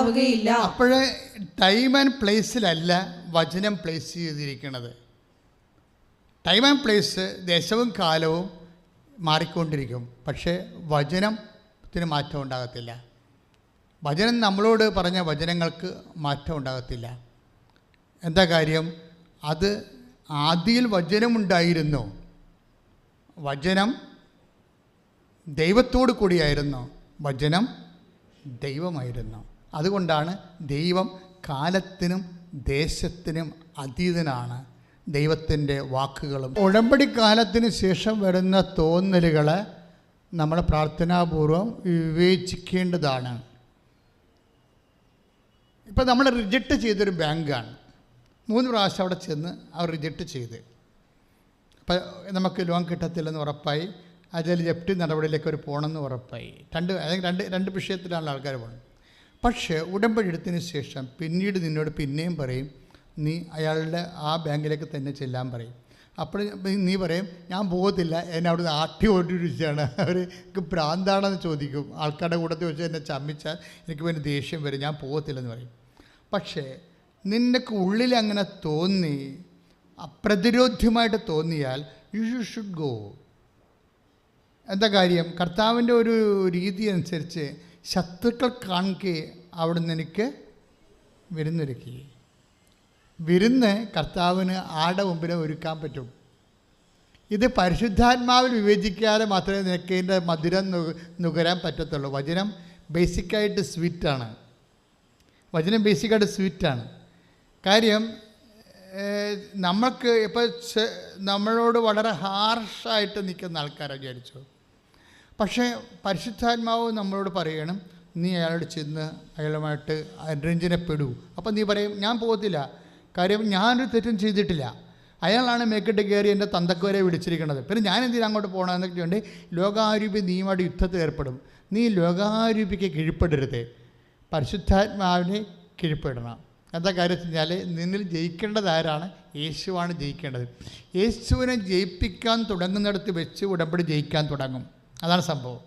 ഉണ്ടാവുകയില്ല. അപ്പോഴേ time and പ്ലേസിലല്ല വചനം പ്ലേസ് ചെയ്തിരിക്കുന്നത്. ടൈം ആൻഡ് പ്ലേസ്, ദേശവും കാലവും മാറിക്കൊണ്ടിരിക്കും, പക്ഷേ വചനത്തിന് മാറ്റം ഉണ്ടാകത്തില്ല. വചനം നമ്മളോട് പറഞ്ഞ വചനങ്ങൾക്ക് മാറ്റം ഉണ്ടാകത്തില്ല. എന്താ കാര്യം? അത് ആദിയിൽ വചനമുണ്ടായിരുന്നു, വചനം ദൈവത്തോടു കൂടിയായിരുന്നു, വചനം ദൈവമായിരുന്നു. അതുകൊണ്ടാണ് ദൈവം കാലത്തിനും ദേശത്തിനും അതീതനാണ്. ദൈവത്തിൻ്റെ വാക്കുകളും ഉടമ്പടി കാലത്തിന് ശേഷം വരുന്ന തോന്നലുകൾ നമ്മൾ പ്രാർത്ഥനാപൂർവം വിവേചിക്കേണ്ടതാണ്. ഇപ്പോൾ നമ്മൾ റിജക്റ്റ് ചെയ്തൊരു ബാങ്കാണ്, 3 പ്രാവശ്യം അവിടെ ചെന്ന് അവർ റിജക്റ്റ് ചെയ്ത്, അപ്പോൾ നമുക്ക് ലോൺ കിട്ടത്തില്ലെന്ന് ഉറപ്പായി, അതിൽ ജപ്തി നടപടിയിലേക്ക് അവർ പോകണമെന്ന് ഉറപ്പായി. രണ്ട് വിഷയത്തിലാണ് ആൾക്കാർ പോകുന്നത്. പക്ഷേ ഉടമ്പടി എടുത്തതിന് ശേഷം പിന്നീട് നിന്നോട് പിന്നെയും പറയും, നീ അയാളുടെ ആ ബാങ്കിലേക്ക് തന്നെ ചെല്ലാൻ പറയും. അപ്പോൾ നീ പറയും, ഞാൻ പോകത്തില്ല, എന്നെ അവിടെ ആട്ടി ഓടിച്ചാണ്, അവർക്ക് ഭ്രാന്താണെന്ന് ചോദിക്കും. ആൾക്കാരുടെ കൂട്ടത്തിൽ വെച്ച് എന്നെ ചമ്മിച്ചാൽ എനിക്ക് പിന്നെ ദേഷ്യം വരും, ഞാൻ പോകത്തില്ലെന്ന് പറയും. പക്ഷേ നിനക്ക് ഉള്ളിൽ അങ്ങനെ തോന്നി, അപ്രതിരോധ്യമായിട്ട് തോന്നിയാൽ യു ഷുഡ് ഗോ. എന്താ കാര്യം? കർത്താവിൻ്റെ ഒരു രീതി അനുസരിച്ച് ശത്രുക്കൾ കാണുകെ അവിടെ നിന്ന് എനിക്ക് വിരുന്നൊരുക്കി. വിരുന്ന് കർത്താവിന് ആടെ മുമ്പിൽ ഒരുക്കാൻ പറ്റും. ഇത് പരിശുദ്ധാത്മാവിൽ വിവേചിക്കാതെ മാത്രമേ നിനക്ക് ഇതിൻ്റെ മധുരം നുകരാൻ പറ്റത്തുള്ളൂ. വചനം ബേസിക്കായിട്ട് സ്വീറ്റാണ്. വചനം ബേസിക്കായിട്ട് സ്വീറ്റാണ്. കാര്യം നമ്മൾക്ക് ഇപ്പോൾ നമ്മളോട് വളരെ ഹാർഷായിട്ട് നിൽക്കുന്ന ആൾക്കാരെ വിചാരിച്ചു. പക്ഷേ പരിശുദ്ധാത്മാവ് നമ്മളോട് പറയണം, നീ അയാളോട് ചെന്ന് അയാളുമായിട്ട് അനുരഞ്ജനപ്പെടൂ. അപ്പം നീ പറയും, ഞാൻ പോകത്തില്ല, കാര്യം ഞാനൊരു തെറ്റും ചെയ്തിട്ടില്ല, അയാളാണ് മേക്കിട്ട് കയറി എൻ്റെ തന്തക്കുവരെ വിളിച്ചിരിക്കുന്നത്, പിന്നെ ഞാൻ എന്തിനാ അങ്ങോട്ട് പോകണം എന്നൊക്കെ ഉണ്ട്. ലോകാരൂപി നീയുമായിട്ട് യുദ്ധത്തിൽ ഏർപ്പെടും. നീ ലോകാരൂപിക്ക് കീഴ്പ്പെടരുത്, പരിശുദ്ധാത്മാവിനെ കീഴ്പ്പെടണം. എന്താ കാര്യം വെച്ച് കഴിഞ്ഞാൽ നിന്നിൽ ജയിക്കേണ്ടത് ആരാണ്? യേശുവാണ് ജയിക്കേണ്ടത്. യേശുവിനെ ജയിപ്പിക്കാൻ തുടങ്ങുന്നിടത്ത് വെച്ച് ഉടമ്പടി ജയിക്കാൻ തുടങ്ങും. അതാണ് സംഭവം.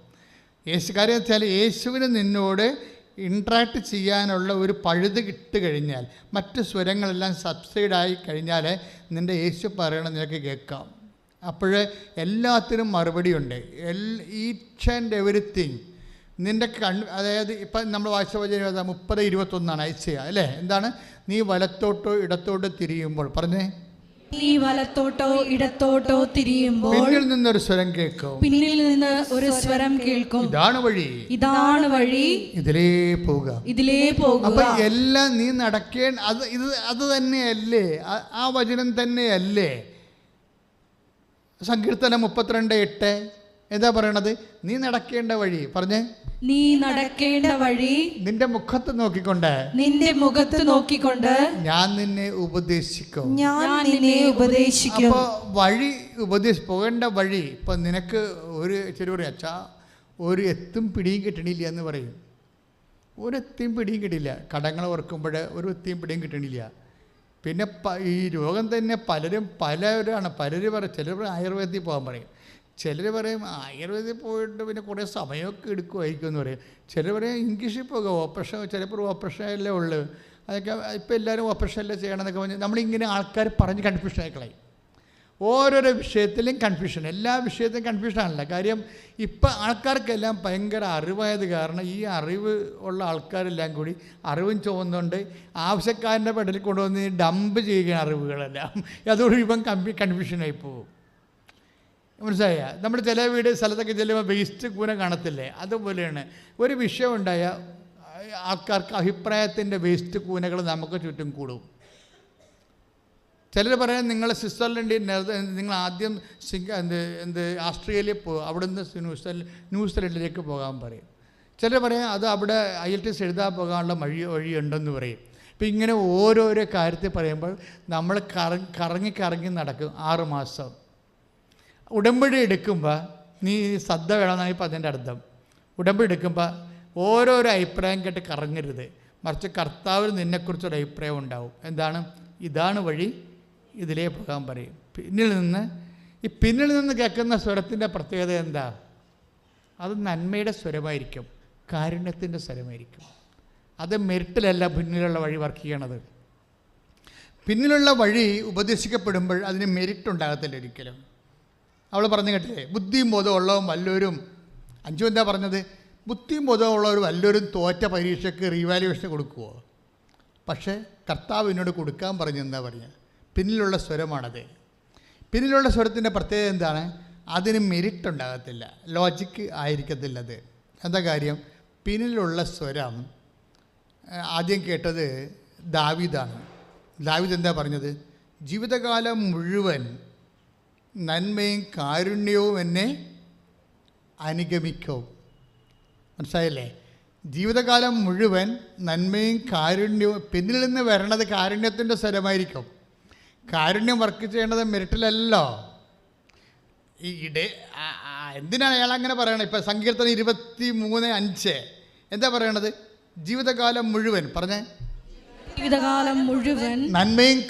കാര്യം വെച്ചാൽ യേശുവിന് നിന്നോട് ഇൻട്രാക്ട് ചെയ്യാനുള്ള ഒരു പഴുത് കിട്ടി കഴിഞ്ഞാൽ, മറ്റ് സ്വരങ്ങളെല്ലാം സബ്സൈഡായി കഴിഞ്ഞാൽ നിൻ്റെ യേശു പറയണം നിനക്ക് കേൾക്കാം. അപ്പോൾ എല്ലാത്തിനും മറുപടിയുണ്ട്. ഈച്ച് ആൻഡ് എവരിത്തിങ് നിൻ്റെ അതായത് ഇപ്പം നമ്മൾ വായിച്ച വചനം 30:21 അയച്ചയ അല്ലേ? എന്താണ്? നീ വലത്തോട്ടോ ഇടത്തോട്ടോ തിരിയുമ്പോൾ, പറഞ്ഞേ, നീ വലത്തോട്ടോ ഇടത്തോട്ടോ തിരിയുമ്പോൾ പിന്നിൽ നിന്നൊരു സ്വരം കേൾക്കും, പിന്നിൽ നിന്ന് ഒരു സ്വരം കേൾക്കും, ഇതാണ് വഴി, ഇതാണ് വഴി, ഇതിലേ പോവുക, ഇതിലേ പോകുക. അപ്പൊ എല്ലാം നീ നടക്കേണ്ട അത് തന്നെയല്ലേ? ആ വചനം തന്നെയല്ലേ? സങ്കീർത്തനം 32:8 എന്താ പറയണത്? നീ നടക്കേണ്ട വഴി, പറഞ്ഞേ, നീ നടക്കേണ്ട വഴി നിന്റെ മുഖത്ത് നോക്കിക്കൊണ്ട്, നിന്റെ മുഖത്ത് നോക്കിക്കൊണ്ട് ഞാൻ നിന്നെ ഉപദേശിക്കും, ഞാൻ നിന്നെ ഉപദേശിക്കും. അപ്പോൾ വഴി പോകേണ്ട വഴി. ഇപ്പം നിനക്ക് ഒരു ചെറിയ പറയും, അച്ഛാ ഒരു എത്തും പിടിയും കിട്ടണില്ല എന്ന് പറയും. ഒരു എത്തിയും പിടിയും കിട്ടില്ല. കടങ്ങൾ ഓർക്കുമ്പോൾ ഒരു എത്തിയും പിടിയും കിട്ടണില്ല. പിന്നെ ഈ രോഗം തന്നെ പലരാണ്. ചിലർ ആയുർവേദത്തിൽ പോകാൻ പറയും, ചിലർ പറയും ആയുർവേദത്തിൽ പോയിട്ട് പിന്നെ കുറേ സമയമൊക്കെ എടുക്കുമായിരിക്കും എന്ന് പറയും. ചിലർ പറയും ഇംഗ്ലീഷിൽ പോകുക, ഓപ്പറേഷൻ, ചിലപ്പോൾ ഓപ്പറേഷനല്ലേ ഉള്ളൂ, അതൊക്കെ ഇപ്പോൾ എല്ലാവരും ഓപ്പറേഷനല്ലേ ചെയ്യണമെന്നൊക്കെ പറഞ്ഞ് നമ്മളിങ്ങനെ ആൾക്കാർ പറഞ്ഞ് കൺഫ്യൂഷനായി കളയും. ഓരോരോ വിഷയത്തിലും കൺഫ്യൂഷൻ, എല്ലാ വിഷയത്തിലും കൺഫ്യൂഷനാണല്ല. കാര്യം ഇപ്പം ആൾക്കാർക്കെല്ലാം ഭയങ്കര അറിവായത് കാരണം ഈ അറിവ് ഉള്ള ആൾക്കാരെല്ലാം കൂടി അറിവും ചുവന്നുകൊണ്ട് ആവശ്യക്കാരൻ്റെ പെടലിൽ കൊണ്ടുവന്ന് ഡംപ് ചെയ്യുകയാണ് അറിവുകളെല്ലാം. അതോട് ഇവൻ കൺഫ്യൂഷനായി പോകും. മനസ്സിലായ? നമ്മൾ ചില സ്ഥലത്തൊക്കെ ചെല്ലുമ്പോൾ വേസ്റ്റ് കൂന കാണത്തില്ലേ? അതുപോലെയാണ് ഒരു വിഷയം ഉണ്ടായ ആൾക്കാർക്ക് അഭിപ്രായത്തിൻ്റെ വേസ്റ്റ് കൂനകൾ നമുക്ക് ചുറ്റും കൂടും. ചിലർ പറയാൻ നിങ്ങൾ സ്വിറ്റ്സർലൻഡിൽ നിങ്ങൾ ആദ്യം ആസ്ട്രേലിയയിൽ പോകും, അവിടെ നിന്ന് ന്യൂസിലൻഡിലേക്ക് പോകാൻ പറയും. ചിലർ പറയാം അത് അവിടെ IELTS എഴുതാൻ പോകാനുള്ള വഴിയുണ്ടെന്ന് പറയും. ഇപ്പം ഇങ്ങനെ ഓരോരോ കാര്യത്തിൽ പറയുമ്പോൾ നമ്മൾ കറങ്ങി നടക്കും 6 മാസം. ഉടമ്പടി എടുക്കുമ്പോൾ നീ ശ്രദ്ധ വേണമെന്നാണ് ഇപ്പം അതിൻ്റെ അർത്ഥം. ഉടമ്പടി എടുക്കുമ്പോൾ ഓരോരോ അഭിപ്രായം കേട്ട് കറങ്ങരുത്, മറിച്ച് കർത്താവിന് നിന്നെക്കുറിച്ചൊരു അഭിപ്രായം ഉണ്ടാവും. എന്താണ്? ഇതാണ് വഴി, ഇതിലേ പോകാൻ പറയും. പിന്നിൽ നിന്ന് കേൾക്കുന്ന സ്വരത്തിൻ്റെ പ്രത്യേകത എന്താ? അത് നന്മയുടെ സ്വരമായിരിക്കും, കാരുണ്യത്തിൻ്റെ സ്വരമായിരിക്കും. അത് മെരിറ്റിലല്ല പിന്നിലുള്ള വഴി വർക്ക് ചെയ്യണത്. പിന്നിലുള്ള വഴി ഉപദേശിക്കപ്പെടുമ്പോൾ അതിന് മെരിറ്റ് ഉണ്ടാകത്തില്ല ഒരിക്കലും. അവൾ പറഞ്ഞു കേട്ടില്ലേ, ബുദ്ധിയും ബോധമുള്ളവരും വല്ലവരും. അഞ്ചു എന്താ പറഞ്ഞത്? ബുദ്ധിയും ബോധമുള്ളവർ വല്ലവരും തോറ്റ പരീക്ഷയ്ക്ക് റീവാലുവേഷൻ കൊടുക്കുമോ? പക്ഷേ കർത്താവ് എന്നോട് കൊടുക്കാൻ പറഞ്ഞു. എന്താ പറയുക? പിന്നിലുള്ള സ്വരമാണത്. പിന്നിലുള്ള സ്വരത്തിൻ്റെ പ്രത്യേകത എന്താണ്? അതിന് മെരിറ്റ് ഉണ്ടാകത്തില്ല, ലോജിക്ക് ആയിരിക്കത്തില്ലത്. എന്താ കാര്യം? പിന്നിലുള്ള സ്വരം ആദ്യം കേട്ടത് ദാവീദാണ്. ദാവീദ് എന്താ പറഞ്ഞത്? ജീവിതകാലം മുഴുവൻ നന്മയും കാരുണ്യവും എന്നെ അനുഗമിക്കും. മനസ്സിലായില്ലേ? ജീവിതകാലം മുഴുവൻ നന്മയും കാരുണ്യവും. പിന്നിൽ നിന്ന് വരണത് കാരുണ്യത്തിൻ്റെ സ്വരമായിരിക്കും. കാരുണ്യം വർക്ക് ചെയ്യേണ്ടത് മെരിറ്റിലല്ലോ. എന്തിനാണ് അയാൾ അങ്ങനെ പറയണത്? ഇപ്പം സങ്കീർത്തനം 23:5 എന്താ പറയണത്? ജീവിതകാലം മുഴുവൻ പറഞ്ഞേ, ജീവിതകാലം മുഴുവൻ നന്മയും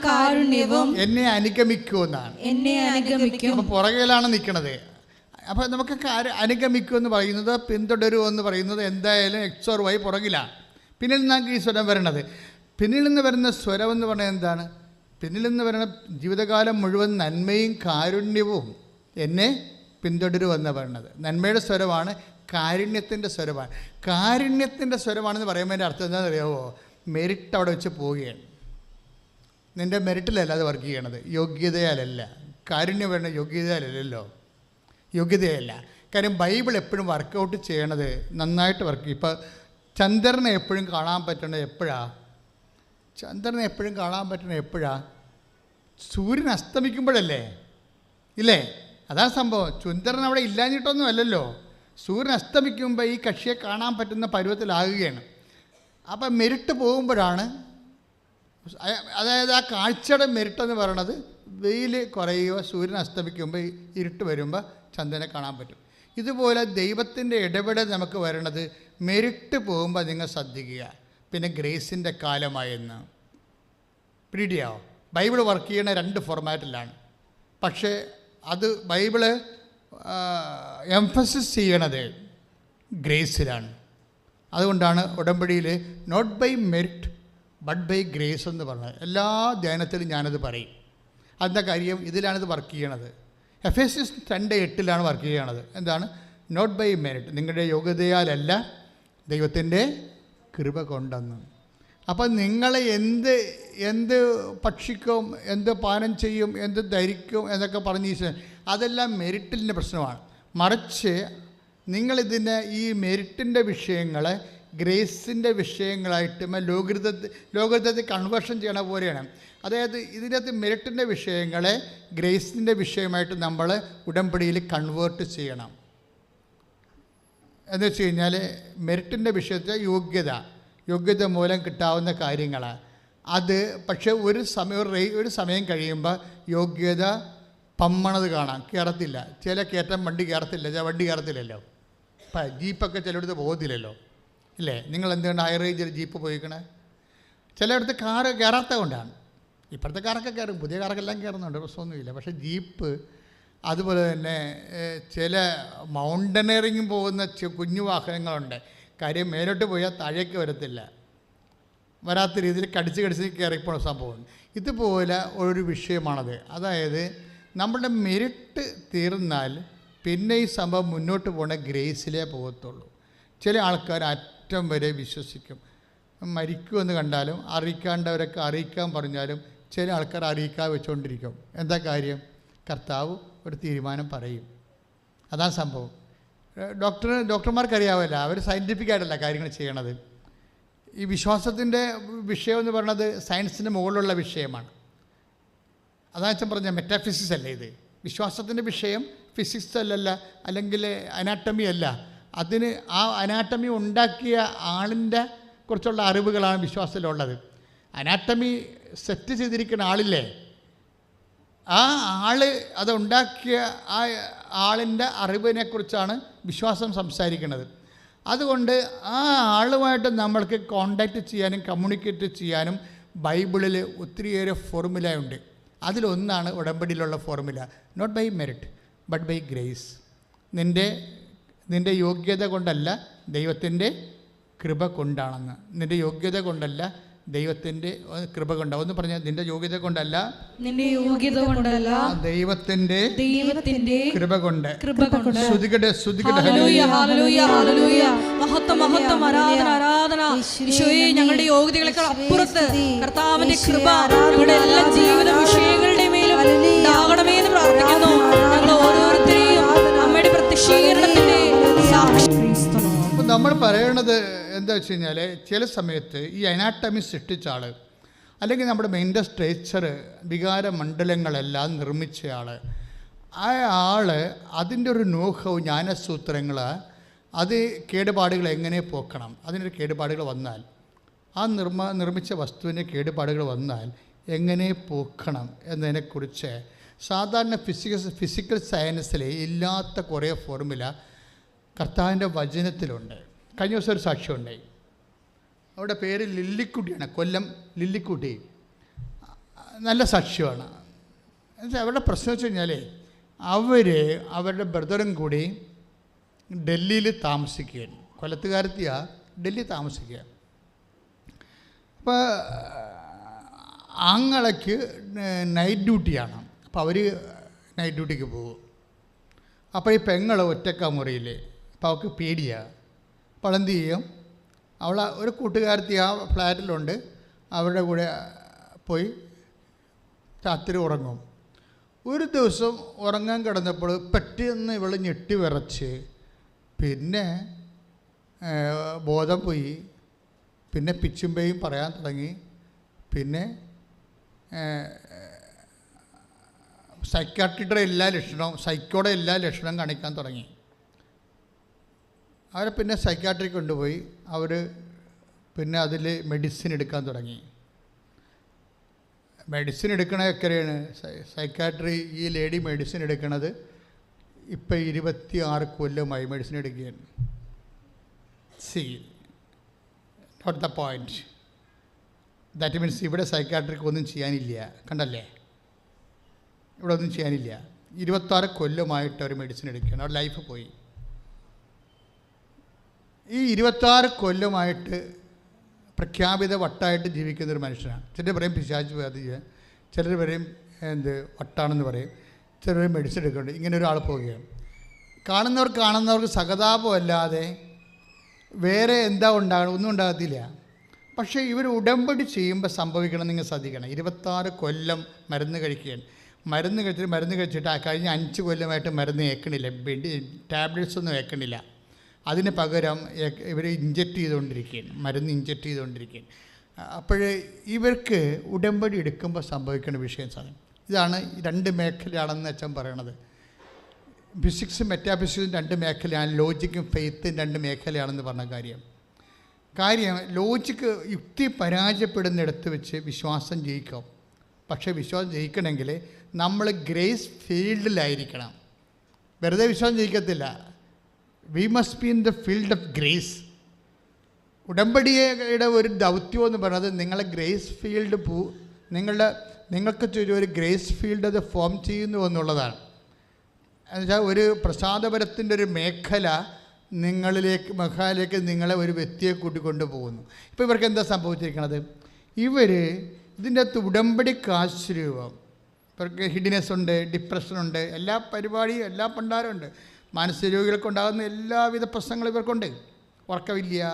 കാരുണ്യവും എന്നെ അനുഗമിക്കുമെന്നാണ്. എന്നെ അനുഗമിക്കും. അപ്പോൾ പുറകിലാണ് നിൽക്കണത്. അപ്പോൾ നമുക്ക് അനുഗമിക്കുമെന്ന് പറയുന്നത്, പിന്തുടരുമെന്ന് പറയുന്നത് എന്തായാലും X or Y പുറകിലാണ്. പിന്നിൽ നിന്നാണ് ഈ സ്വരം വരണത്. പിന്നിൽ നിന്ന് വരുന്ന സ്വരം എന്ന് പറഞ്ഞാൽ എന്താണ്? പിന്നിൽ നിന്ന് വരുന്ന ജീവിതകാലം മുഴുവൻ നന്മയും കാരുണ്യവും എന്നെ പിന്തുടരുമെന്ന് പറയുന്നത്. നന്മയുടെ സ്വരമാണ്, കാരുണ്യത്തിൻ്റെ സ്വരമാണ്. കാരുണ്യത്തിൻ്റെ സ്വരമാണെന്ന് പറയുമ്പോൾ എൻ്റെ അർത്ഥം എന്താണെന്ന് അറിയാമോ? മെരിറ്റ് അവിടെ വെച്ച് പോവുകയാണ്. നിൻ്റെ മെരിറ്റിലല്ല അത് വർക്ക് ചെയ്യണത്, യോഗ്യതയാലല്ല. കാരുണ്യം വരുന്ന യോഗ്യതയാലല്ലോ, യോഗ്യതയല്ല. കാര്യം ബൈബിൾ എപ്പോഴും വർക്കൗട്ട് ചെയ്യണത് നന്നായിട്ട് വർക്ക് ചെയ്യും. ഇപ്പോൾ ചന്ദ്രനെ എപ്പോഴും കാണാൻ പറ്റണത് എപ്പോഴാണ്? ചന്ദ്രനെ എപ്പോഴും കാണാൻ പറ്റണത് എപ്പോഴാണ്? സൂര്യൻ അസ്തമിക്കുമ്പോഴല്ലേ, ഇല്ലേ? അതാണ് സംഭവം. ചന്ദ്രൻ അവിടെ ഇല്ലാഞ്ഞിട്ടൊന്നും അല്ലല്ലോ. സൂര്യൻ അസ്തമിക്കുമ്പോൾ ഈ കക്ഷിയെ കാണാൻ പറ്റുന്ന പരുവത്തിലാകുകയാണ്. അപ്പം മെരിറ്റ് പോകുമ്പോഴാണ്, അതായത് ആ കാഴ്ചയുടെ മെരിറ്റെന്ന് പറയണത് വെയിൽ കുറയുക, സൂര്യൻ അസ്തമിക്കുമ്പോൾ ഇരുട്ട് വരുമ്പോൾ ചന്ദ്രനെ കാണാൻ പറ്റും. ഇതുപോലെ ദൈവത്തിൻ്റെ ഇടപെടൽ നമുക്ക് വരണത് മെരിറ്റ് പോകുമ്പോൾ നിങ്ങൾ ശ്രദ്ധിക്കുക. പിന്നെ ഗ്രേസിൻ്റെ കാലമായെന്ന് പിടിയാവോ? ബൈബിൾ വർക്ക് ചെയ്യണ 2 ഫോർമാറ്റിലാണ്. പക്ഷേ അത് ബൈബിള് എംഫസിസ് ചെയ്യണത് ഗ്രേസിലാണ്. അതുകൊണ്ടാണ് ഉടമ്പടിയിൽ not by merit but by grace എന്ന് പറഞ്ഞത്. എല്ലാ ധ്യാനത്തിലും ഞാനത് പറയും. അതിൻ്റെ കാര്യം ഇതിലാണിത് വർക്ക് ചെയ്യണത്. Ephesians 2:8 വർക്ക് ചെയ്യണത്. എന്താണ്? നോട്ട് ബൈ മെരിറ്റ്, നിങ്ങളുടെ യോഗ്യതയാലല്ല, ദൈവത്തിൻ്റെ കൃപ കൊണ്ടെന്ന്. അപ്പം നിങ്ങൾ എന്ത് ഭക്ഷിക്കും, എന്ത് പാനം ചെയ്യും, എന്ത് ധരിക്കും എന്നൊക്കെ പറഞ്ഞ് അതെല്ലാം മെരിറ്റിൻ്റെ പ്രശ്നമാണ്. മറിച്ച് നിങ്ങളിതിനെ ഈ മെരിറ്റിൻ്റെ വിഷയങ്ങളെ ഗ്രേസിൻ്റെ വിഷയങ്ങളായിട്ട് ലോകൃതത്തിൽ കൺവേർഷൻ ചെയ്യണ പോലെയാണ്. അതായത് ഇതിനകത്ത് മെരിറ്റിൻ്റെ വിഷയങ്ങളെ ഗ്രേസിൻ്റെ വിഷയമായിട്ട് നമ്മൾ ഉടമ്പടിയിൽ കൺവേർട്ട് ചെയ്യണം. എന്ന് വെച്ച് കഴിഞ്ഞാൽ മെരിറ്റിൻ്റെ വിഷയത്തിൽ യോഗ്യത മൂലം കിട്ടാവുന്ന കാര്യങ്ങളാണ് അത്. പക്ഷേ ഒരു സമയം കഴിയുമ്പോൾ യോഗ്യത പമ്മണത് കാണാം, കയറത്തില്ല. ചില കയറ്റം വണ്ടി കയറത്തില്ലല്ലോ. ഇപ്പം ജീപ്പൊക്കെ ചിലയിടത്ത് പോകത്തില്ലല്ലോ, ഇല്ലേ? നിങ്ങൾ എന്തുകൊണ്ട് ഹൈ റേഞ്ചിൽ ജീപ്പ് പോയിക്കണേ? ചിലയിടത്ത് കാറ് കയറാത്ത കൊണ്ടാണ്. ഇപ്പോഴത്തെ കാറൊക്കെ കയറും, പുതിയ കാറൊക്കെല്ലാം കയറുന്നുണ്ട്, പ്രശ്നമൊന്നുമില്ല. പക്ഷേ ജീപ്പ്, അതുപോലെ തന്നെ ചില മൗണ്ടനറിങ്ങും പോകുന്ന കുഞ്ഞു വാഹനങ്ങളുണ്ട്. കാര്യം മേലോട്ട് പോയാൽ താഴേക്ക് വരാത്ത രീതിയിൽ കടിച്ച് കയറിപ്പോണ സംഭവം. ഇതുപോലെ ഒരു വിഷയമാണത്. അതായത് നമ്മുടെ മെരിറ്റ് തീർന്നാൽ പിന്നെ ഈ സംഭവം മുന്നോട്ട് പോകണ ഗ്രേസിലേ പോകത്തുള്ളൂ. ചില ആൾക്കാർ അറ്റം വരെ വിശ്വസിക്കും. മരിക്കുമെന്ന് കണ്ടാലും അറിയിക്കാണ്ടവരൊക്കെ അറിയിക്കാൻ പറഞ്ഞാലും ചില ആൾക്കാർ അറിയിക്കാതെ വെച്ചുകൊണ്ടിരിക്കും. എന്താ കാര്യം? കർത്താവ് ഒരു തീരുമാനം പറയും, അതാണ് സംഭവം. ഡോക്ടർമാർക്കറിയാവില്ല, അവർ സയൻറ്റിഫിക്കായിട്ടല്ല കാര്യങ്ങൾ ചെയ്യണത്. ഈ വിശ്വാസത്തിൻ്റെ വിഷയം എന്ന് പറയുന്നത് സയൻസിൻ്റെ മുകളിലുള്ള വിഷയമാണ്. അതാണ് ഞാൻ പറഞ്ഞ മെറ്റാഫിസിക്സ് അല്ലേ ഇത്. വിശ്വാസത്തിൻ്റെ വിഷയം ഫിസിക്സ് അല്ലല്ല, അല്ലെങ്കിൽ അനാട്ടമി അല്ല. അതിന് ആ അനാട്ടമി ഉണ്ടാക്കിയ ആളിൻ്റെ കുറിച്ചുള്ള അറിവുകളാണ് വിശ്വാസത്തിലുള്ളത്. അനാട്ടമി സെറ്റ് ചെയ്തിരിക്കുന്ന ആളില്ലേ, ആ ആൾ അതുണ്ടാക്കിയ ആ ആളിൻ്റെ അറിവിനെക്കുറിച്ചാണ് വിശ്വാസം സംസാരിക്കുന്നത്. അതുകൊണ്ട് ആ ആളുമായിട്ട് നമ്മൾക്ക് കോണ്ടാക്റ്റ് ചെയ്യാനും കമ്മ്യൂണിക്കേറ്റ് ചെയ്യാനും ബൈബിളിൽ ഒത്തിരിയേറെ ഫോർമുലയുണ്ട്. അതിലൊന്നാണ് ഉടമ്പടിയിലുള്ള formula. Not by merit but by grace. നിൻ്റെ യോഗ്യത കൊണ്ടല്ല, ദൈവത്തിൻ്റെ കൃപ കൊണ്ടാണെന്ന്. നിൻ്റെ യോഗ്യത കൊണ്ടല്ല, ദൈവത്തിൻ്റെ കൃപ കൊണ്ടാണ്. ഒന്ന് പറഞ്ഞാൽ, നിന്റെ യോഗ്യത കൊണ്ടല്ല, നിന്റെ യോഗ്യത കൊണ്ടല്ല, ദൈവത്തിൻ്റെ കൃപ കൊണ്ട്. മഹത്വം, ആരാധന. ഈശോയെ, ഞങ്ങളുടെ യോഗ്യതകളെക്കാൾ അപ്പുറത്ത് കർത്താവിന്റെ കൃപ ഞങ്ങളുടെ എല്ലാ ജീവിത വിഷയങ്ങളുടെ മേലും ഉണ്ടാകണമേ എന്ന് പ്രാർത്ഥിക്കുന്നു. ഞങ്ങൾ ഓരോരുത്തരെയും അമ്മയുടെ പ്രത്യക്ഷീകരണത്തിന്റെ സാക്ഷി. നമ്മൾ പറയണത് എന്താ വെച്ച് കഴിഞ്ഞാൽ, ചില സമയത്ത് ഈ അനാട്ടമി സൃഷ്ടിച്ച ആൾ, അല്ലെങ്കിൽ നമ്മുടെ മെൻ്റൽ സ്ട്രക്ചർ, വികാരമണ്ഡലങ്ങളെല്ലാം നിർമ്മിച്ച ആൾ, ആ ആൾ അതിൻ്റെ ഒരു നോഹവും ജ്ഞാനസൂത്രങ്ങൾ, അത് കേടുപാടുകൾ എങ്ങനെ പോക്കണം, അതിനൊരു കേടുപാടുകൾ വന്നാൽ, ആ നിർമ്മിച്ച വസ്തുവിൻ്റെ കേടുപാടുകൾ വന്നാൽ എങ്ങനെ പോക്കണം എന്നതിനെക്കുറിച്ച് സാധാരണ ഫിസിക്കൽ സയൻസിൽ ഇല്ലാത്ത കുറേ ഫോർമുല കർത്താവിൻ്റെ വചനത്തിലുണ്ട്. കഴിഞ്ഞ ദിവസം ഒരു സാക്ഷ്യം ഉണ്ടായി. അവിടെ പേര് ലില്ലിക്കുട്ടിയാണ്, കൊല്ലം ലില്ലിക്കുട്ടി. നല്ല സാക്ഷ്യമാണ്. അവരുടെ പ്രശ്നം വെച്ച് കഴിഞ്ഞാൽ, അവരുടെ ബ്രദറും കൂടി ഡൽഹിയിൽ താമസിക്കുകയാണ്. കൊല്ലത്തുകാരത്തിയാണ്, ഡൽഹി താമസിക്കുക. അപ്പോൾ ആങ്ങളയ്ക്ക് നൈറ്റ് ഡ്യൂട്ടിയാണ്. അപ്പോൾ അവർ നൈറ്റ് ഡ്യൂട്ടിക്ക് പോകും. അപ്പോൾ ഈ പെങ്ങൾ ഒറ്റക്കാ മുറിയിൽ. അപ്പോൾ അവൾക്ക് പേടിയാണ്. അപ്പോൾ എന്ത് ചെയ്യും, അവൾ ഒരു കൂട്ടുകാരത്തി ആ ഫ്ലാറ്റിലുണ്ട്, അവരുടെ കൂടെ പോയി രാത്രി ഉറങ്ങും. ഒരു ദിവസം ഉറങ്ങാൻ കിടന്നപ്പോൾ പെട്ടെന്ന് ഇവൾ ഞെട്ടി വിറച്ച്, പിന്നെ ബോധം പോയി, പിന്നെ പിച്ചുമ്പയും പറയാൻ തുടങ്ങി, പിന്നെ സൈക്കാട്രിയുടെ എല്ലാ ലക്ഷണവും, സൈക്കോയുടെ എല്ലാ ലക്ഷണവും കാണിക്കാൻ തുടങ്ങി. അവരെ പിന്നെ സൈക്കാട്രി കൊണ്ടുപോയി. അവർ പിന്നെ അതിൽ മെഡിസിൻ എടുക്കാൻ തുടങ്ങി. മെഡിസിൻ എടുക്കണതൊക്കെയാണ് സൈക്കാട്രി. ഈ ലേഡി മെഡിസിൻ എടുക്കണത് ഇപ്പം 26 കൊല്ലമായി മെഡിസിൻ എടുക്കുകയാണ്. See not the point. That means ഇവിടെ സൈക്കാട്രിക്ക് ഒന്നും ചെയ്യാനില്ല. കണ്ടല്ലേ, ഇവിടെ ഒന്നും ചെയ്യാനില്ല. 26 കൊല്ലമായിട്ട് അവർ മെഡിസിൻ എടുക്കുകയാണ്. അവർ ലൈഫ് പോയി. ഈ 26 കൊല്ലമായിട്ട് പ്രഖ്യാപിത വട്ടായിട്ട് ജീവിക്കുന്നൊരു മനുഷ്യനാണ്. ചിലർ പറയും പിശാച് ബാധിക്കുക, ചിലർ പറയും വട്ടാണെന്ന് പറയും, ചിലർ മെഡിസിൻ എടുക്കുന്നുണ്ട്. ഇങ്ങനെ ഒരാൾ പോവുകയാണ്. കാണുന്നവർക്ക് സഹതാപമല്ലാതെ വേറെ എന്താ ഉണ്ടാകണം, ഒന്നും ഉണ്ടാകത്തില്ല. പക്ഷേ ഇവർ ഉടമ്പടി ചെയ്യുമ്പോൾ സംഭവിക്കണം, നിങ്ങൾ ശ്രദ്ധിക്കണം. 26 കൊല്ലം മരുന്ന് കഴിക്കുകയാണ്. മരുന്ന് കഴിച്ചിട്ട് കഴിഞ്ഞ 5 കൊല്ലമായിട്ട് മരുന്ന് ഏൽക്കണില്ല, ടാബ്ലറ്റ്സ് ഒന്നും ഏൽക്കണില്ല. അതിന് പകരം ഇവർ ഇഞ്ചക്റ്റ് ചെയ്തുകൊണ്ടിരിക്കുകയാണ്, മരുന്ന് ഇഞ്ചക്റ്റ് ചെയ്തുകൊണ്ടിരിക്കുകയാണ്. അപ്പോൾ ഇവർക്ക് ഉടമ്പടി എടുക്കുമ്പോൾ സംഭവിക്കുന്ന വിഷയം സാധനം ഇതാണ്. 2 മേഖലയാണെന്ന് അച്ഛൻ പറയണത്. ഫിസിക്സും മെറ്റാഫിസിക്സും 2 മേഖലയാണ്, ലോജിക്കും ഫെയ്ത്തും 2 മേഖലയാണെന്ന് പറഞ്ഞ കാര്യം ലോജിക്ക് യുക്തി പരാജയപ്പെടുന്നിടത്ത് വെച്ച് വിശ്വാസം ജയിക്കും. പക്ഷേ വിശ്വാസം ജയിക്കണമെങ്കിൽ നമ്മൾ ഗ്രേസ് ഫീൽഡിലായിരിക്കണം. വെറുതെ വിശ്വാസം ജയിക്കത്തില്ല. We must be in the field of grace. ഉടമ്പടിയുടെ ഒരു ദൗത്യം എന്ന് പറയുന്നത് നിങ്ങളെ ഗ്രേസ് ഫീൽഡ് നിങ്ങൾക്ക് ഒരു ഗ്രേസ് ഫീൽഡ് അത് ഫോം ചെയ്യുന്നു എന്നുള്ളതാണ്. എന്നുവെച്ചാൽ ഒരു പ്രസാദപരത്തിൻ്റെ ഒരു മേഖല മേഖലയിലേക്ക് നിങ്ങളെ ഒരു വ്യക്തിയെ കൂട്ടിക്കൊണ്ടു പോകുന്നു. ഇപ്പോൾ ഇവർക്ക് എന്താ സംഭവിച്ചിരിക്കുന്നത്, ഇതിൻ്റെ അകത്ത് ഉടമ്പടി കാശ്രൂപം. ഇവർക്ക് ഹിഡിനെസ് ഉണ്ട്, ഡിപ്രഷനുണ്ട്, എല്ലാ പരിപാടിയും, എല്ലാ പണ്ടാരമുണ്ട്. മാനസിക രോഗികൾക്കുണ്ടാകുന്ന എല്ലാവിധ പ്രശ്നങ്ങളും ഇവർക്കുണ്ട്. ഉറക്കമില്ല,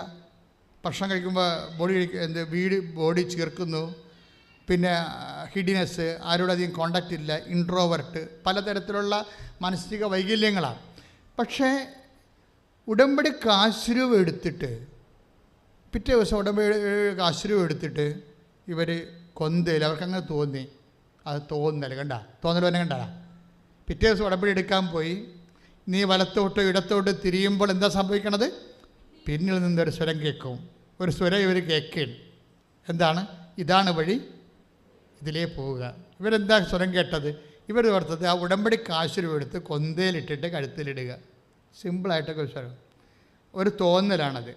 ഭക്ഷണം കഴിക്കുമ്പോൾ ബോഡി ചീർക്കുന്നു, പിന്നെ ഹിഡിനെസ്, ആരോടധികം കോണ്ടാക്റ്റ് ഇല്ല, ഇൻട്രോവർട്ട്, പലതരത്തിലുള്ള മാനസിക വൈകല്യങ്ങളാണ്. പക്ഷേ ഉടമ്പടി കാശ്രൂപം എടുത്തിട്ട് പിറ്റേ ദിവസം ഉടമ്പടി കാശ്രൂപം എടുത്തിട്ട് ഇവർ അവർക്കങ്ങനെ തോന്നി. അത് തോന്നൽ തന്നെ കണ്ട പിറ്റേ ദിവസം ഉടമ്പടി എടുക്കാൻ പോയി. നീ വലത്തോട്ടോ ഇടത്തോട്ടോ തിരിയുമ്പോൾ എന്താ സംഭവിക്കണത്, പിന്നിൽ നിന്നൊരു സ്വരം കേൾക്കും. ഒരു സ്വരം ഇവർ കേൾക്കുകയാണ്. എന്താണ്? ഇതാണ് വഴി, ഇതിലേ പോവുക. ഇവരെന്താ സ്വരം കേട്ടത്? ഇവർ ഓർത്തത് ആ ഉടമ്പടി കാശ്രൂപം എടുത്ത് കൊന്തയിലിട്ടിട്ട് കഴുത്തിലിടുക. സിമ്പിളായിട്ടൊക്കെ ഒരു സ്വരം, ഒരു തോന്നലാണത്.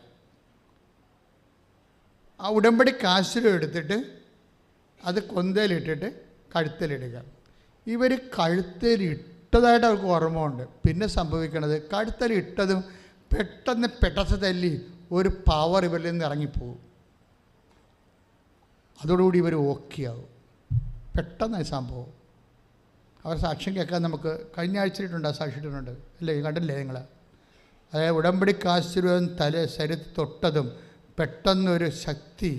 ആ ഉടമ്പടി കാശ്രൂപം എടുത്തിട്ട് അത് കൊന്തയിലിട്ടിട്ട് കഴുത്തിലിടുക. ഇവർ കഴുത്തിലിട്ടതായിട്ട് അവർക്ക് ഓർമ്മ ഉണ്ട്. പിന്നെ സംഭവിക്കണത് കഴുത്തിലിട്ടതും പെട്ടെന്ന് തല്ലി ഒരു പവർ ഇവരിൽ നിന്ന് ഇറങ്ങിപ്പോവും. അതോടുകൂടി ഇവർ ഓക്കെയാവും. പെട്ടെന്ന് സംഭവം. അവർ സാക്ഷ്യം കേൾക്കാൻ നമുക്ക് കഴിഞ്ഞ ആഴ്ചയിട്ടുണ്ട്, സാക്ഷിയിട്ടുണ്ട് അല്ലേ, കണ്ടില്ലേ നിങ്ങൾ? അതായത് ഉടമ്പടി കാശുരൂപം ശരീരത്തിൽ തൊട്ടതും പെട്ടെന്നൊരു ശക്തി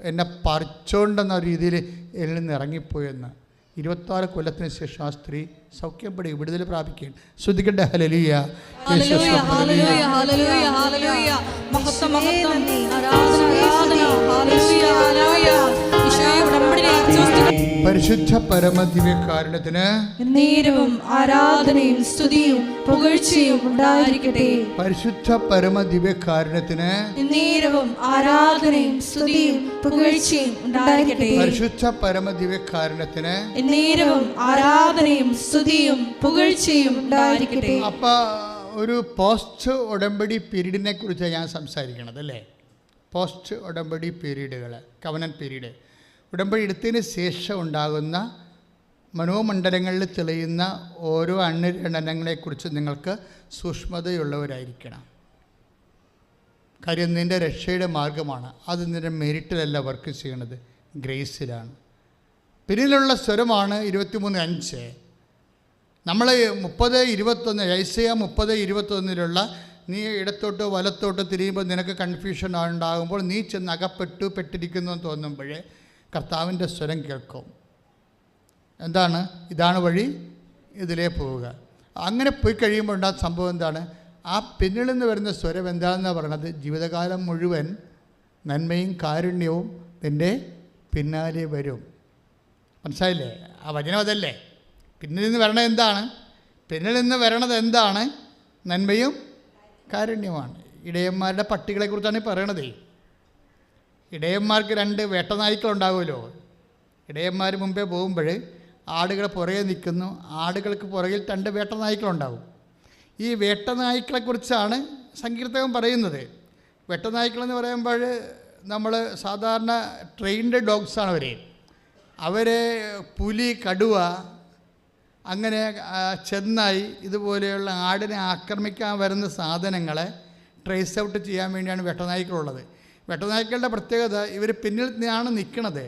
എന്നെ പറിച്ചോണ്ടെന്ന രീതിയിൽ എന്നിൽ നിന്ന് ഇറങ്ങിപ്പോയെന്ന്. 26 കൊല്ലത്തിന് ശേഷം ആ സ്ത്രീ സൗഖ്യപ്പെടുകയും വിടുതൽ പ്രാപിക്കുകയും. ശ്രദ്ധിക്കട്ടെ. Hallelujah, hallelujah, hallelujah, hallelujah, hallelujah. മഹത്വം, മഹത്വം, ആരാധന, ആരാധന. Hallelujah, hallelujah. ഈശോയെ ഉടമ്പടിയിൽ വിശ്വസിക്കുന്നു. പരിശുദ്ധ പരമദിവ്യകാരുണ്യത്തിന് നേരവും ആരാധനയും സ്തുതിയും പുകഴ്ചയും ഉണ്ടായിരിക്കട്ടെ. പരിശുദ്ധ പരമദിവ്യകാരുണ്യത്തിന് നേരവും ആരാധനയും സ്തുതിയും പുകഴ്ചയും ഉണ്ടായിരിക്കട്ടെ. പരിശുദ്ധ പരമദിവ്യകാരുണ്യത്തിന് നേരവും ആരാധനയും സ്തുതിയും പുകഴ്ചയും ഉണ്ടായിരിക്കട്ടെ. അപ്പോൾ ഒരു പോസ്റ്റ് ഉടമ്പടി പീരീഡിനെ കുറിച്ചാണ് ഞാൻ സംസാരിക്കണത് അല്ലേ. പോസ്റ്റ് ഉടമ്പടി പീരീഡുകൾ, കവനൻ പീരീഡ്, ഉടമ്പടി എടുത്തതിന് ശേഷം ഉണ്ടാകുന്ന മനോമണ്ഡലങ്ങളിൽ തെളിയുന്ന ഓരോ അണുരണങ്ങളെക്കുറിച്ച് നിങ്ങൾക്ക് സൂക്ഷ്മതയുള്ളവരായിരിക്കണം. കാര്യം നിൻ്റെ രക്ഷയുടെ മാർഗമാണ്. അത് നിൻ്റെ മെരിറ്റിലല്ല വർക്ക് ചെയ്യണത്, ഗ്രേസിലാണ്. പിന്നിലുള്ള സ്വരമാണ് 23:5. നമ്മൾ 30:21 ഐസയ 30:21 നീ ഇടത്തോട്ടോ വലത്തോട്ടോ തിരിയുമ്പോൾ നിനക്ക് കൺഫ്യൂഷൻ ഉണ്ടാകുമ്പോൾ നീ ചെന്ന് പെട്ടിരിക്കുന്നു എന്ന് തോന്നുമ്പോഴേ കർത്താവിൻ്റെ സ്വരം കേൾക്കും. എന്താണ്? ഇതാണ് വഴി, ഇതിലേ പോവുക. അങ്ങനെ പോയി കഴിയുമ്പോൾ ഉണ്ടാകുന്ന സംഭവം എന്താണ്? ആ പിന്നിൽ നിന്ന് വരുന്ന സ്വരം എന്താണെന്നാണ് പറയണത്? ജീവിതകാലം മുഴുവൻ നന്മയും കാരുണ്യവും നിൻ്റെ പിന്നാലെ വരും. മനസ്സിലായില്ലേ? ആ വചനം അതല്ലേ. പിന്നിൽ നിന്ന് വരണത് എന്താണ്? പിന്നിൽ നിന്ന് വരണത് എന്താണ്? നന്മയും കാരുണ്യമാണ്. ഇടയന്മാരുടെ പട്ടികളെക്കുറിച്ചാണ് പറയണത്. ഇടയന്മാർക്ക് 2 വേട്ടനായ്ക്കളുണ്ടാകുമല്ലോ. ഇടയന്മാർ മുമ്പേ പോകുമ്പോൾ ആടുകൾ പുറകെ നിൽക്കുന്നു. ആടുകൾക്ക് പുറകിൽ 2 വേട്ടനായ്ക്കളുണ്ടാവും. ഈ വേട്ടനായ്ക്കളെക്കുറിച്ചാണ് സങ്കീർത്തകൻ പറയുന്നത്. വേട്ടനായ്ക്കളെന്ന് പറയുമ്പോൾ നമ്മൾ സാധാരണ ട്രെയിൻഡ് ഡോഗ്സാണ് അവരെ പുലി, കടുവ, അങ്ങനെ ചെന്നായി ഇതുപോലെയുള്ള ആടിനെ ആക്രമിക്കാൻ വരുന്ന സാധനങ്ങളെ ട്രേസ് ഔട്ട് ചെയ്യാൻ വേണ്ടിയാണ് വേട്ടനായ്ക്കളുള്ളത്. വേട്ടനായ്ക്കളുടെ പ്രത്യേകത, ഇവർ പിന്നിൽ നിന്നാണ് നിൽക്കുന്നത്.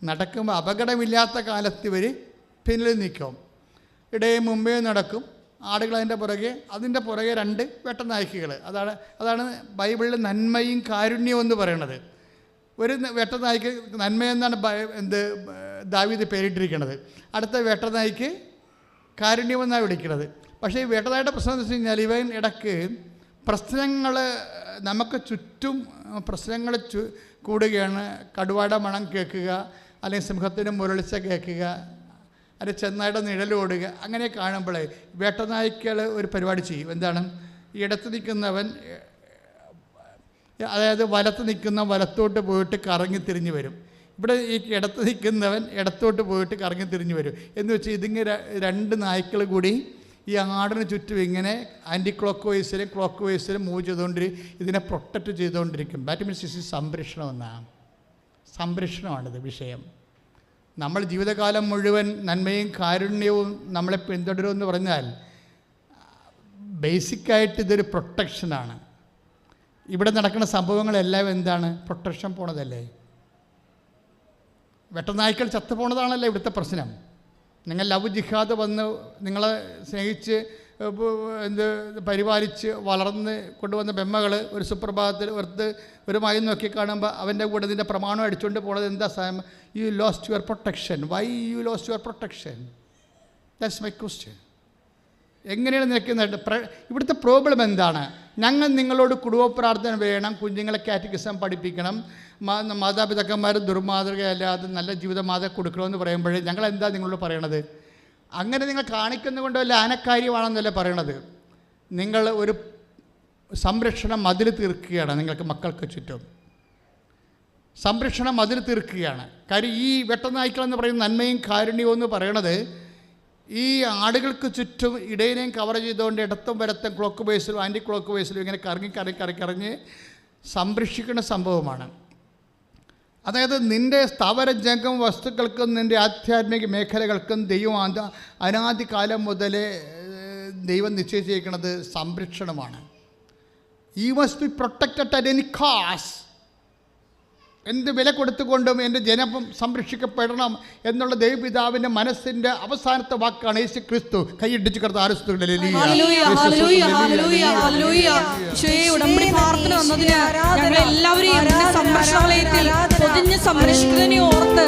നടക്കുമ്പോൾ അപകടമില്ലാത്ത കാലത്ത് ഇവർ പിന്നിൽ നിൽക്കും. ഇടയിൽ മുമ്പേ നടക്കും ആടുകൾ, അതിൻ്റെ പുറകെ 2 വേട്ടനായ്ക്കൾ. അതാണ് ബൈബിളിൽ നന്മയും കാരുണ്യവും എന്ന് പറയുന്നത്. ഒരു വേട്ടനായ്ക്ക് നന്മയെന്നാണ് ദാവീദ് പേരിട്ടിരിക്കുന്നത്. അടുത്ത വേട്ടനായ്ക്ക് കാരുണ്യമെന്നാണ് വിളിക്കുന്നത്. പക്ഷേ ഈ വേട്ടനായുടെ പ്രശ്നം എന്ന് വെച്ച് കഴിഞ്ഞാൽ ഇവൻ ഇടയ്ക്ക് പ്രശ്നങ്ങൾ, നമുക്ക് ചുറ്റും പ്രശ്നങ്ങൾ കൂടുകയാണ്. കടുവയുടെ മണം കേൾക്കുക, അല്ലെങ്കിൽ സിംഹത്തിൻ്റെ മുരളിച്ച കേൾക്കുക, അല്ലെങ്കിൽ ചെന്നായുടെ നിഴലോടുക, അങ്ങനെ കാണുമ്പോഴേ വേട്ടനായ്ക്കൾ ഒരു പരിപാടി ചെയ്യും. എന്താണ്? ഈ ഇടത്ത് നിൽക്കുന്നവൻ, അതായത് വലത്ത് നിൽക്കുന്ന വലത്തോട്ട് പോയിട്ട് കറങ്ങി തിരിഞ്ഞ് വരും. ഇവിടെ ഈ ഇടത്ത് നിൽക്കുന്നവൻ ഇടത്തോട്ട് പോയിട്ട് കറങ്ങി തിരിഞ്ഞ് വരും. എന്ന് വെച്ചാൽ ഇതിങ്ങനെ 2 നായ്ക്കൾ കൂടി ഈ ആടിന് ചുറ്റും ഇങ്ങനെ ആൻറ്റി ക്ലോക്ക് വൈസിലും മൂവ് ചെയ്തുകൊണ്ടിരിക്കും, ഇതിനെ പ്രൊട്ടക്റ്റ് ചെയ്തുകൊണ്ടിരിക്കും. ദാറ്റ് മീൻസ് ഇസ് സംരക്ഷണമെന്നാണ്. സംരക്ഷണമാണിത് വിഷയം. നമ്മൾ ജീവിതകാലം മുഴുവൻ നന്മയും കാരുണ്യവും നമ്മളെ പിന്തുടരുമെന്ന് പറഞ്ഞാൽ ബേസിക്കായിട്ട് ഇതൊരു പ്രൊട്ടക്ഷനാണ്. ഇവിടെ നടക്കുന്ന സംഭവങ്ങളെല്ലാം എന്താണ്? പ്രൊട്ടക്ഷൻ പോണതല്ലേ. വെട്ടനായ്ക്കൾ ചത്തുപോണതാണല്ലോ ഇവിടുത്തെ പ്രശ്നം. നിങ്ങൾ ലവ് ജിഹാദ് വന്ന് നിങ്ങളെ സ്നേഹിച്ച് പരിപാലിച്ച് വളർന്ന് കൊണ്ടുവന്ന ബെമ്മകൾ ഒരു സുപ്രഭാതത്തിൽ ഒരു മയം നോക്കി കാണുമ്പോൾ അവൻ്റെ കൂടെ ഇതിൻ്റെ പ്രമാണം അടിച്ചുകൊണ്ട് പോണത് എന്താ? You lost your protection. Why you lost your protection? That's my question. എങ്ങനെയാണ് നിൽക്കുന്നത്? ഇവിടുത്തെ പ്രോബ്ലം എന്താണ്? ഞങ്ങൾ നിങ്ങളോട് കുടുംബ പ്രാർത്ഥന വേണം, കുഞ്ഞുങ്ങളെ കാറ്റഗിസം പഠിപ്പിക്കണം, മാതാപിതാക്കന്മാർ ദുർമാതൃകയല്ലാതെ നല്ല ജീവിതമാതൃക കൊടുക്കണമെന്ന് പറയുമ്പോഴേ ഞങ്ങൾ എന്താ നിങ്ങളോട് പറയണത്? അങ്ങനെ നിങ്ങൾ കാണിക്കുന്നതുകൊണ്ട് വല്ല ആനക്കാര്യമാണെന്നല്ലേ പറയണത്. നിങ്ങൾ ഒരു സംരക്ഷണം മതിൽ തീർക്കുകയാണ് നിങ്ങൾക്ക് മക്കൾക്ക് ചുറ്റും. സംരക്ഷണം മതിൽ തീർക്കുകയാണ്. കാര്യം ഈ വെട്ടനായ്ക്കളെന്ന് പറയുന്ന നന്മയും കാരുണ്യവും എന്ന് പറയണത് ഈ ആടുകൾക്ക് ചുറ്റും ഇടയിനെയും കവർ ചെയ്തുകൊണ്ട് ഇടത്തും വലത്തും ക്ലോക്ക് ബേസിലും ആൻറ്റി ക്ലോക്ക് ബേസിലും ഇങ്ങനെ കറങ്ങി സംരക്ഷിക്കുന്ന സംഭവമാണ്. അതായത് നിൻ്റെ സ്ഥാവരജംഗം വസ്തുക്കൾക്കും നിൻ്റെ ആധ്യാത്മിക മേഖലകൾക്കും ദൈവം അനാദികാലം മുതലേ ദൈവം നിശ്ചയിച്ചിരിക്കുന്നത് സംരക്ഷണമാണ്. You must be protected at any cost. എന്ത് വില കൊടുത്തുകൊണ്ടും എൻ്റെ ജനം സംരക്ഷിക്കപ്പെടണം എന്നുള്ള ദൈവപിതാവിൻ്റെ മനസ്സിൻ്റെ അവസാനത്തെ വാക്കാണ് യേശു ക്രിസ്തു. കൈയിടിച്ച് ഉടമ്പടി പ്രാർത്ഥന വന്നതിന് ഞങ്ങളെല്ലാവരെയും സംരക്ഷണ വലയത്തിൽ പൊതിഞ്ഞ് സംരക്ഷിക്കുന്നതിനെ ഓർത്ത്